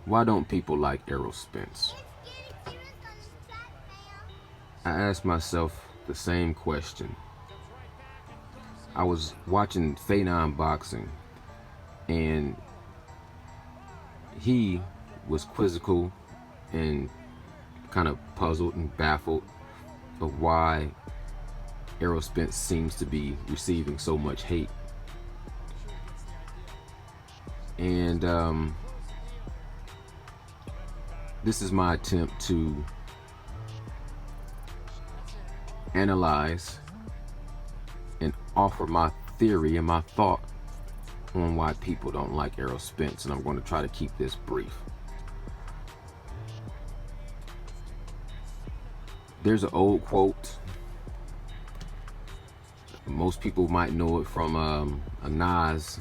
Why don't people like Errol Spence? I asked myself the same question. I was watching Fannon boxing, and he was quizzical and kind of puzzled and baffled of why Errol Spence seems to be receiving so much hate. And this is my attempt to analyze and offer my theory and my thought on why people don't like Errol Spence, and I'm going to try to keep this brief. There's an old quote. Most people might know it from a Nas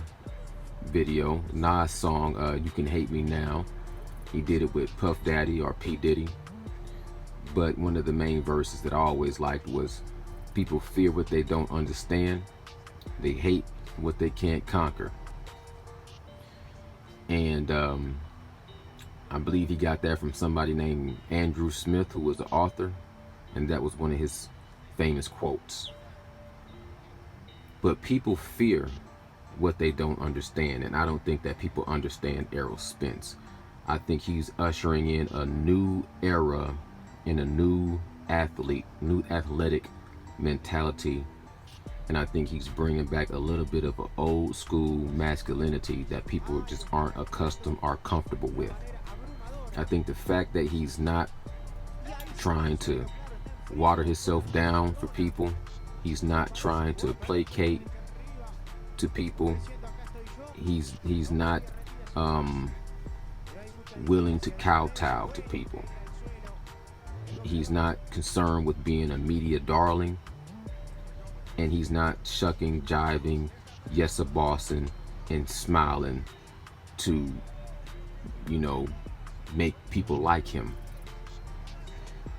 video, Nas song, You Can Hate Me Now. He did it with Puff Daddy or P. Diddy. But one of the main verses that I always liked was, people fear what they don't understand. They hate what they can't conquer. And I believe he got that from somebody named Andrew Smith, who was the author. And that was one of his famous quotes. But people fear what they don't understand. And I don't think that people understand Errol Spence. I think he's ushering in a new era in a new athletic mentality. And I think he's bringing back a little bit of an old school masculinity that people just aren't accustomed or comfortable with. I think the fact that he's not trying to water himself down for people, he's not trying to placate to people, he's not willing to kowtow to people. He's not concerned with being a media darling, and he's not shucking, jiving, yes-a-bossing, and smiling to, make people like him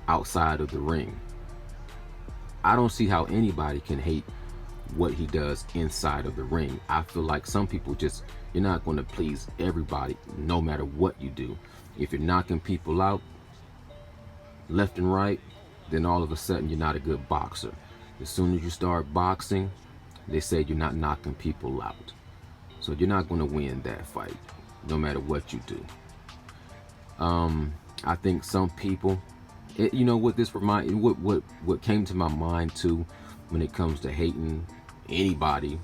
outside of the ring. I don't see how anybody can hate what he does inside of the ring. I feel like some people you're not going to please everybody no matter what you do. If you're knocking people out left and right, then all of a sudden you're not a good boxer. As soon as you start boxing, they say you're not knocking people out. So you're not going to win that fight no matter what you do. I think some people, what came to my mind too when it comes to hating anybody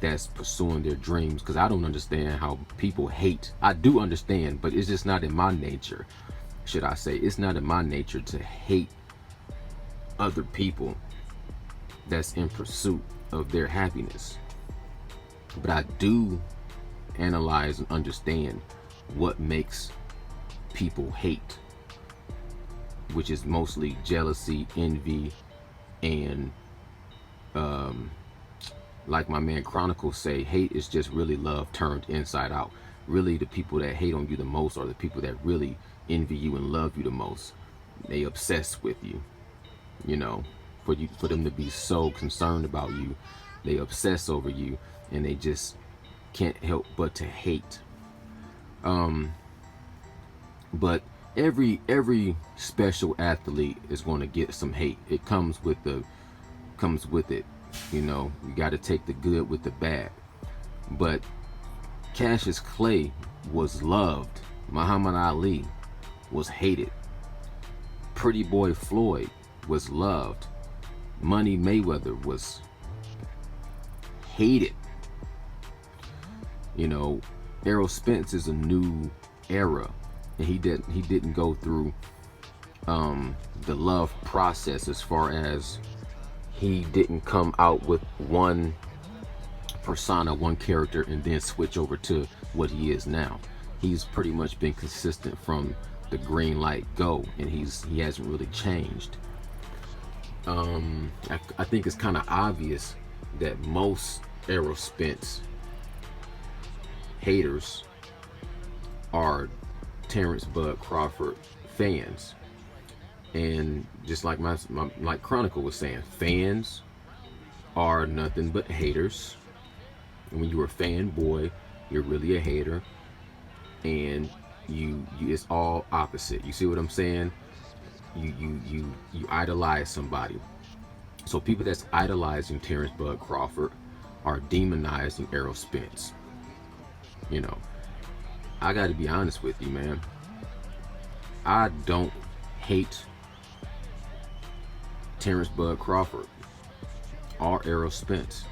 that's pursuing their dreams, because I don't understand how people hate. I do understand, but it's just not in my nature, should I say. It's not in my nature to hate other people that's in pursuit of their happiness. But I do analyze and understand what makes people hate, which is mostly jealousy, envy, and like my man Chronicle say, hate is just really love turned inside out. Really, the people that hate on you the most are the people that really envy you and love you the most. They obsess with you, for them to be so concerned about you, they obsess over you, and they just can't help but to hate. But every special athlete is going to get some hate. It comes with it. You got to take the good with the bad. But Cassius Clay was loved. Muhammad Ali was hated. Pretty Boy Floyd was loved. Money Mayweather was hated. Errol Spence is a new era, and he didn't go through the love process, as far as he didn't come out with one persona, one character, and then switch over to what he is now. He's pretty much been consistent from the green light go, and he hasn't really changed. I think it's kind of obvious that most Errol Spence haters are Terrence Bud Crawford fans. And just like like Chronicle was saying, fans are nothing but haters. And when you're a fanboy, you're really a hater. And it's all opposite. You see what I'm saying? You idolize somebody. So people that's idolizing Terrence Bud Crawford are demonizing Errol Spence. You know, I got to be honest with you, man. I don't hate Terrence Bud Crawford or Errol Spence.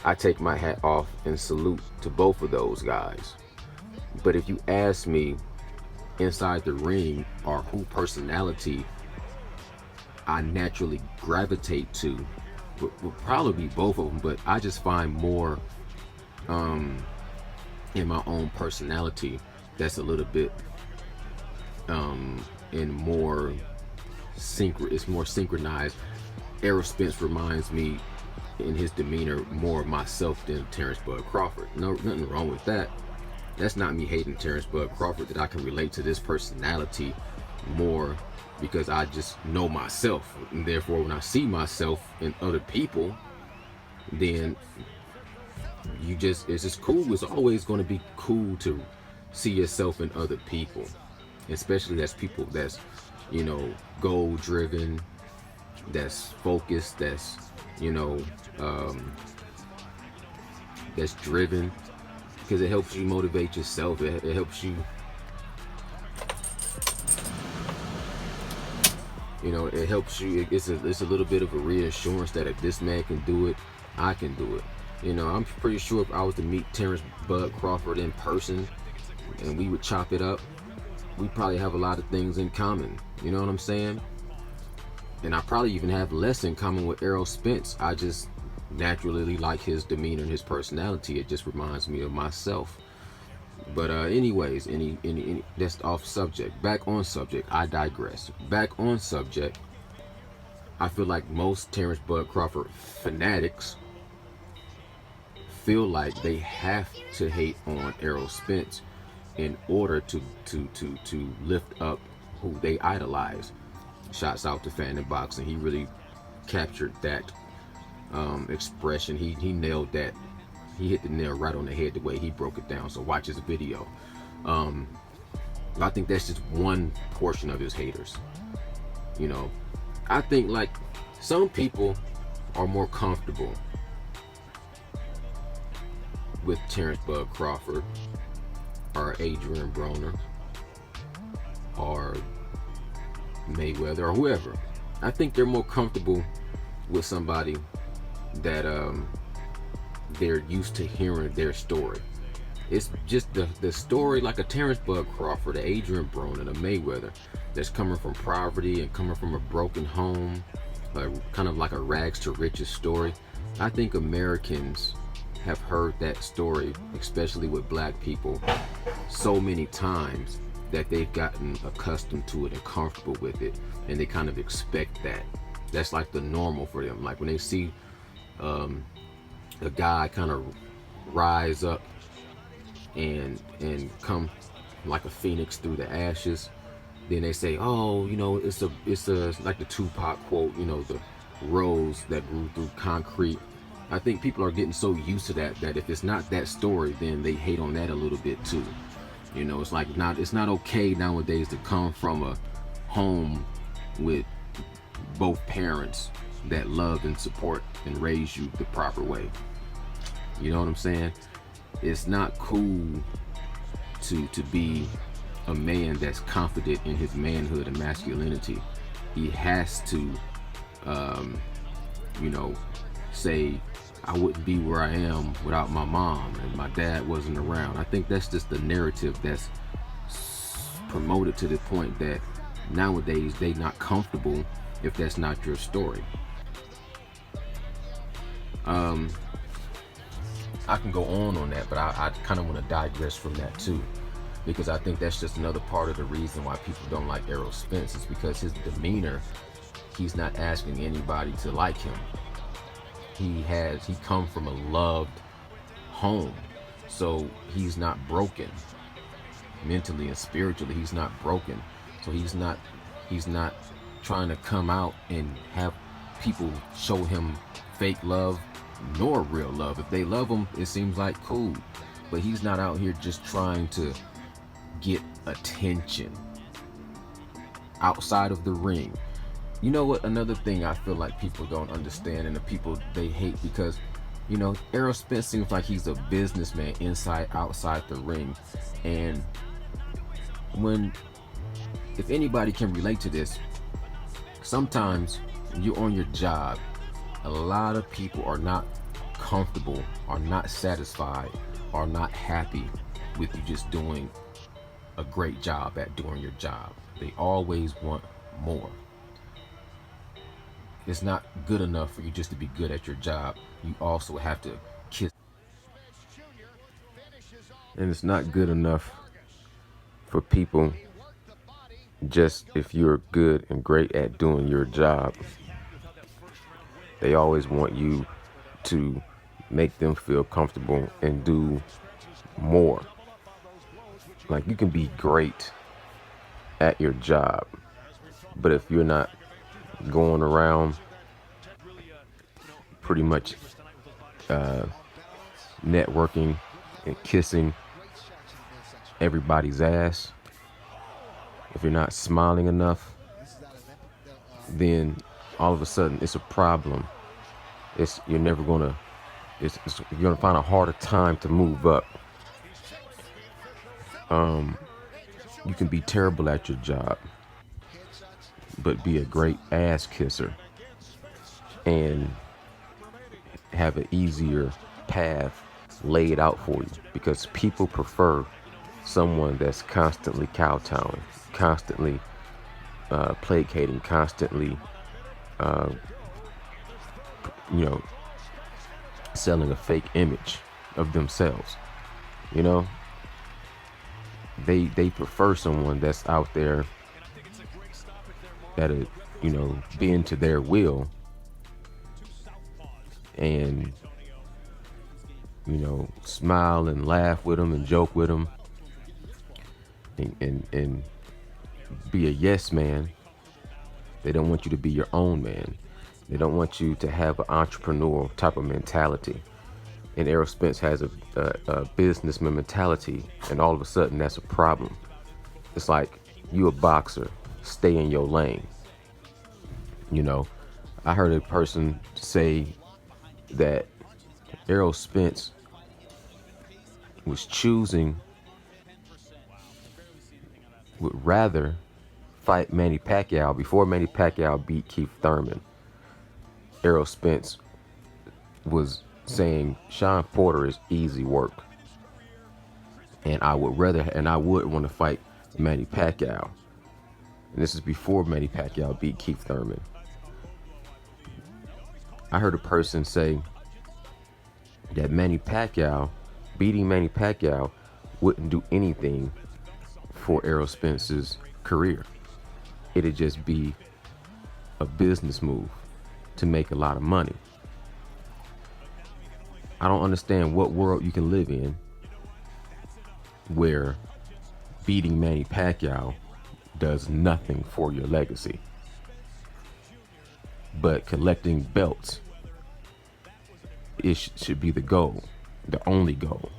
I take my hat off and salute to both of those guys. But if you ask me inside the ring or who personality I naturally gravitate to, would probably be both of them. But I just find more in my own personality that's a little bit and more it's more synchronized. Errol Spence reminds me in his demeanor more of myself than Terrence Bud Crawford. No, nothing wrong with that. That's not me hating Terrence Bud Crawford, that I can relate to this personality more because I just know myself, and therefore when I see myself in other people, then it's just cool. It's always going to be cool to see yourself in other people, especially that's people that's, you know, goal driven, that's focused, that's, you know, that's driven, because it helps you motivate yourself. It helps you, you know, it helps you. It's a little bit of a reassurance that if this man can do it, I can do it. You know, I'm pretty sure if I was to meet Terrence Bud Crawford in person and we would chop it up, we probably have a lot of things in common. You know what I'm saying? And I probably even have less in common with Errol Spence. I just naturally like his demeanor and his personality. It just reminds me of myself. But anyways, any that's off subject. Back on subject. I digress. Back on subject. I feel like most Terrence Bud Crawford fanatics feel like they have to hate on Errol Spence in order to lift up who they idolize. Shouts out to Fannon Boxing. He really captured that expression. He nailed that. He hit the nail right on the head the way he broke it down. So watch his video. I think that's just one portion of his haters. You know, I think like some people are more comfortable with Terrence Bud Crawford or Adrian Broner or Mayweather or whoever. I think they're more comfortable with somebody that they're used to hearing their story. It's just the story, like a Terrence Bud Crawford, a Adrian Broner, a Mayweather, that's coming from poverty and coming from a broken home, kind of like a rags to riches story. I think Americans have heard that story, especially with black people, so many times that they've gotten accustomed to it and comfortable with it, and they kind of expect that. That's like the normal for them. Like when they see a guy kind of rise up and come like a phoenix through the ashes, then they say, oh, you know, it's a like the Tupac quote, you know, the rose that grew through concrete. I think people are getting so used to that if it's not that story, then they hate on that a little bit too. You know, it's like it's not okay nowadays to come from a home with both parents that love and support and raise you the proper way. You know what I'm saying? It's not cool to be a man that's confident in his manhood and masculinity. He has to, you know, say, I wouldn't be where I am without my mom and my dad wasn't around. I think that's just the narrative that's promoted to the point that nowadays they not comfortable if that's not your story. I can go on that, but I kind of want to digress from that too, because I think that's just another part of the reason why people don't like Errol Spence, is because his demeanor, he's not asking anybody to like him. He come from a loved home, so he's not broken mentally and spiritually. He's not broken, so he's not trying to come out and have people show him fake love nor real love. If they love him, it seems like cool, but he's not out here just trying to get attention outside of the ring. You know what? Another thing I feel like people don't understand, and the people they hate, because Errol Spence seems like he's a businessman inside, outside the ring. And if anybody can relate to this, sometimes when you're on your job, a lot of people are not comfortable, are not satisfied, are not happy with you just doing a great job at doing your job. They always want more. It's not good enough for you just to be good at your job. You also have to kiss. And it's not good enough for people just if you're good and great at doing your job. They always want you to make them feel comfortable and do more. Like, you can be great at your job, but if you're not going around pretty much networking and kissing everybody's ass, if you're not smiling enough, then all of a sudden it's a problem. You're gonna find a harder time to move up. You can be terrible at your job, but be a great ass kisser and have an easier path laid out for you, because people prefer someone that's constantly kowtowing, constantly placating, constantly selling a fake image of themselves. They prefer someone that's out there that'll bend to their will and smile and laugh with them and joke with them and be a yes man. They don't want you to be your own man. They don't want you to have an entrepreneurial type of mentality. And Errol Spence has a businessman mentality, and all of a sudden that's a problem. It's like, you a boxer, stay in your lane. I heard a person say that Errol Spence would rather fight Manny Pacquiao before Manny Pacquiao beat Keith Thurman. Errol Spence was saying Sean Porter is easy work, and I would want to fight Manny Pacquiao. And this is before Manny Pacquiao beat Keith Thurman. I heard a person say that beating Manny Pacquiao wouldn't do anything for Errol Spence's career. It'd just be a business move to make a lot of money. I don't understand what world you can live in where beating Manny Pacquiao does nothing for your legacy, but collecting belts, it should be the goal, the only goal.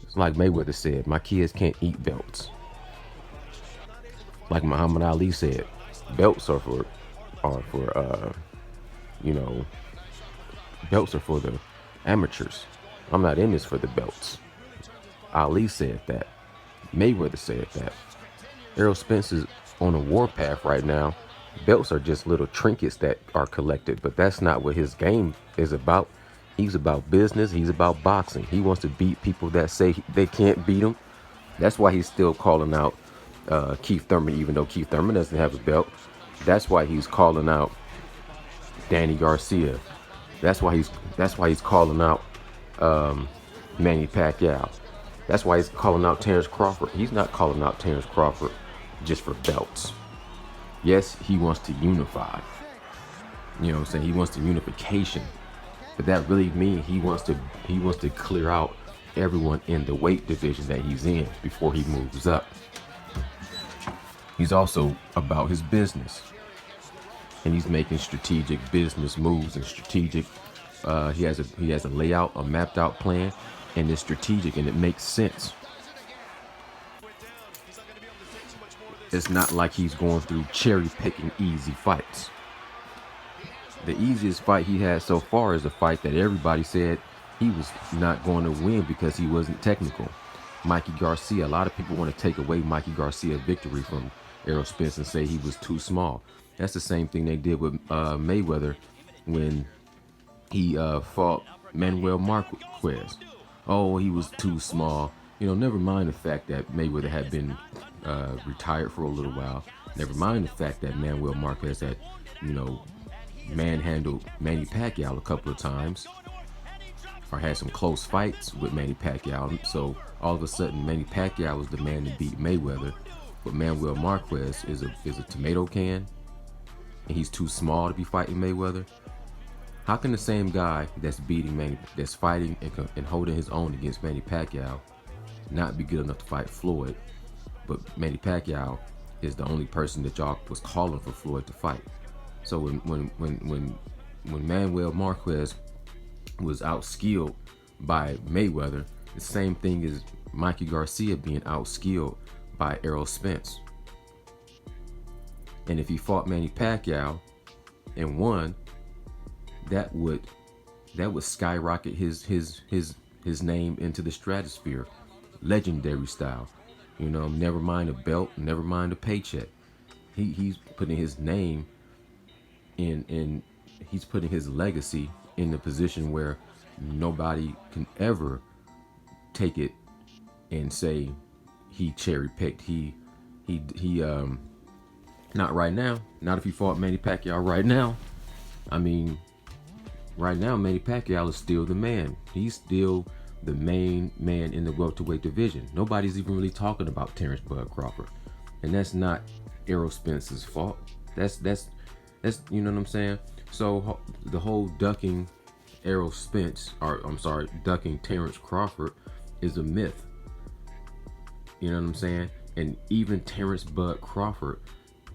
It's like Mayweather said, my kids can't eat belts. Like Muhammad Ali said, belts are for belts are for the amateurs. I'm not in this for the belts. Ali said that. Mayweather said that. Errol Spence is on a warpath right now. Belts are just little trinkets that are collected, but that's not what his game is about. He's about business. He's about boxing. He wants to beat people that say they can't beat him. That's why he's still calling out Keith Thurman, even though Keith Thurman doesn't have a belt. That's why he's calling out Danny Garcia. That's why he's calling out Manny Pacquiao. That's why he's calling out Terrence Crawford. He's not calling out Terrence Crawford just for belts. Yes, he wants to unify. You know what I'm saying? He wants the unification. But that really means he wants to clear out everyone in the weight division that he's in before he moves up. He's also about his business. And he's making strategic business moves and strategic he has a layout, a mapped out plan, and it's strategic and it makes sense. It's not like he's going through cherry picking easy fights. The easiest fight he had so far is a fight that everybody said he was not going to win because he wasn't technical. Mikey Garcia. A lot of people want to take away Mikey Garcia's victory from Errol Spence and say he was too small. That's the same thing they did with Mayweather when he fought Manuel Marquez. Oh, he was too small. You know, never mind the fact that Mayweather had been retired for a little while. Never mind the fact that Manuel Marquez had, you know, manhandled Manny Pacquiao a couple of times, or had some close fights with Manny Pacquiao. So all of a sudden, Manny Pacquiao was the man to beat Mayweather, but Manuel Marquez is a tomato can, and he's too small to be fighting Mayweather. How can the same guy that's that's fighting and holding his own against Manny Pacquiao, not be good enough to fight Floyd, but Manny Pacquiao is the only person that y'all was calling for Floyd to fight? So when Manuel Marquez was outskilled by Mayweather, the same thing as Mikey Garcia being outskilled by Errol Spence. And if he fought Manny Pacquiao and won, that would skyrocket his name into the stratosphere, legendary style. You know, never mind a belt, never mind a paycheck. He's putting his name in he's putting his legacy in the position where nobody can ever take it and say he cherry picked. He not right now. Not if he fought Manny Pacquiao right now. I mean, right now Manny Pacquiao is still the man. He's still the main man in the welterweight division. Nobody's even really talking about Terrence Bud Crawford, and that's not Errol Spence's fault. That's you know what I'm saying. So the whole ducking Errol Spence, or I'm sorry, ducking Terrence Crawford, is a myth. You know what I'm saying? And even Terrence Bud Crawford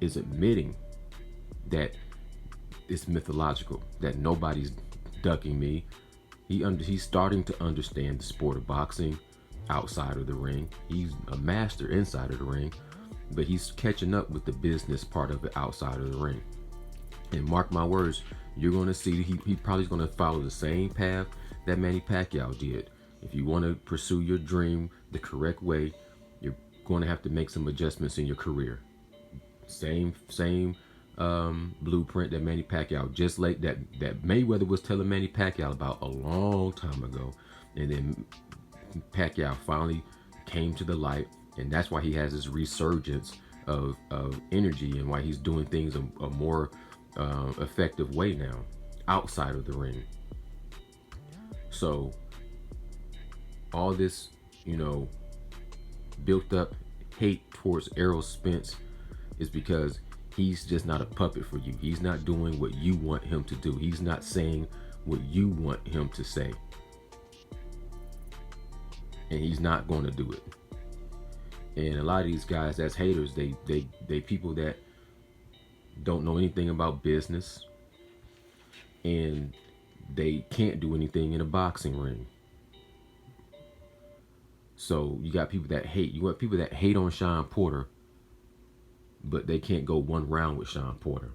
is admitting that it's mythological, that nobody's ducking me. He's starting to understand the sport of boxing outside of the ring. He's a master inside of the ring, but he's catching up with the business part of it outside of the ring. And mark my words, you're going to see he probably is going to follow the same path that Manny Pacquiao did. If you want to pursue your dream the correct way, you're going to have to make some adjustments in your career. Same blueprint that Manny Pacquiao, just like that Mayweather was telling Manny Pacquiao about a long time ago, and then Pacquiao finally came to the light, and that's why he has this resurgence of energy, and why he's doing things a more effective way now outside of the ring. So all this, you know, built up hate towards Errol Spence is because he's just not a puppet for you. He's not doing what you want him to do. He's not saying what you want him to say. And he's not going to do it. And a lot of these guys that's haters, they people that don't know anything about business, and they can't do anything in a boxing ring. So you got people that hate. You got people that hate on Sean Porter, but they can't go one round with Sean Porter.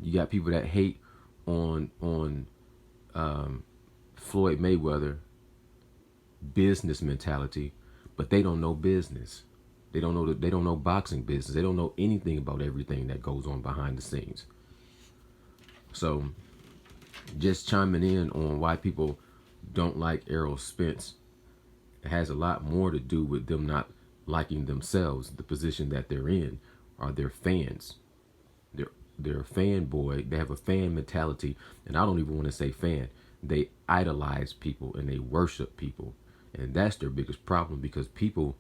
You got people that hate on Floyd Mayweather business mentality, but they don't know business. They don't know boxing business. They don't know anything about everything that goes on behind the scenes. So just chiming in on why people don't like Errol Spence, it has a lot more to do with them not liking themselves, the position that they're in, are their fans. They're a fanboy. They have a fan mentality, and I don't even want to say fan. They idolize people and they worship people, and that's their biggest problem, because people,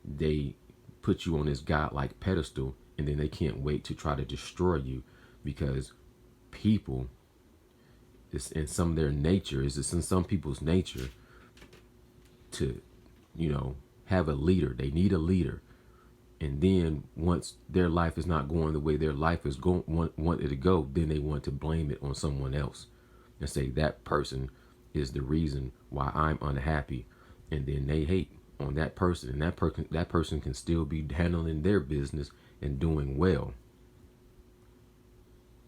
they put you on this godlike pedestal, and then they can't wait to try to destroy you, because people, it's in some of their nature, it's in some people's nature to, you know, have a leader. They need a leader. And then once their life is not going the way their life is going, want it to go, then they want to blame it on someone else and say that person is the reason why I'm unhappy. And then they hate. on that person, and that person can still be handling their business and doing well,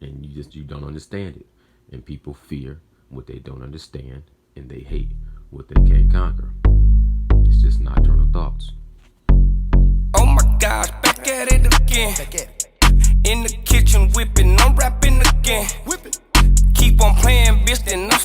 and you don't understand it. And people fear what they don't understand, and they hate what they can't conquer. It's just nocturnal thoughts. Oh my gosh, back at it again. In the kitchen whipping, I'm rapping again. Keep on playing, bitch, then I'm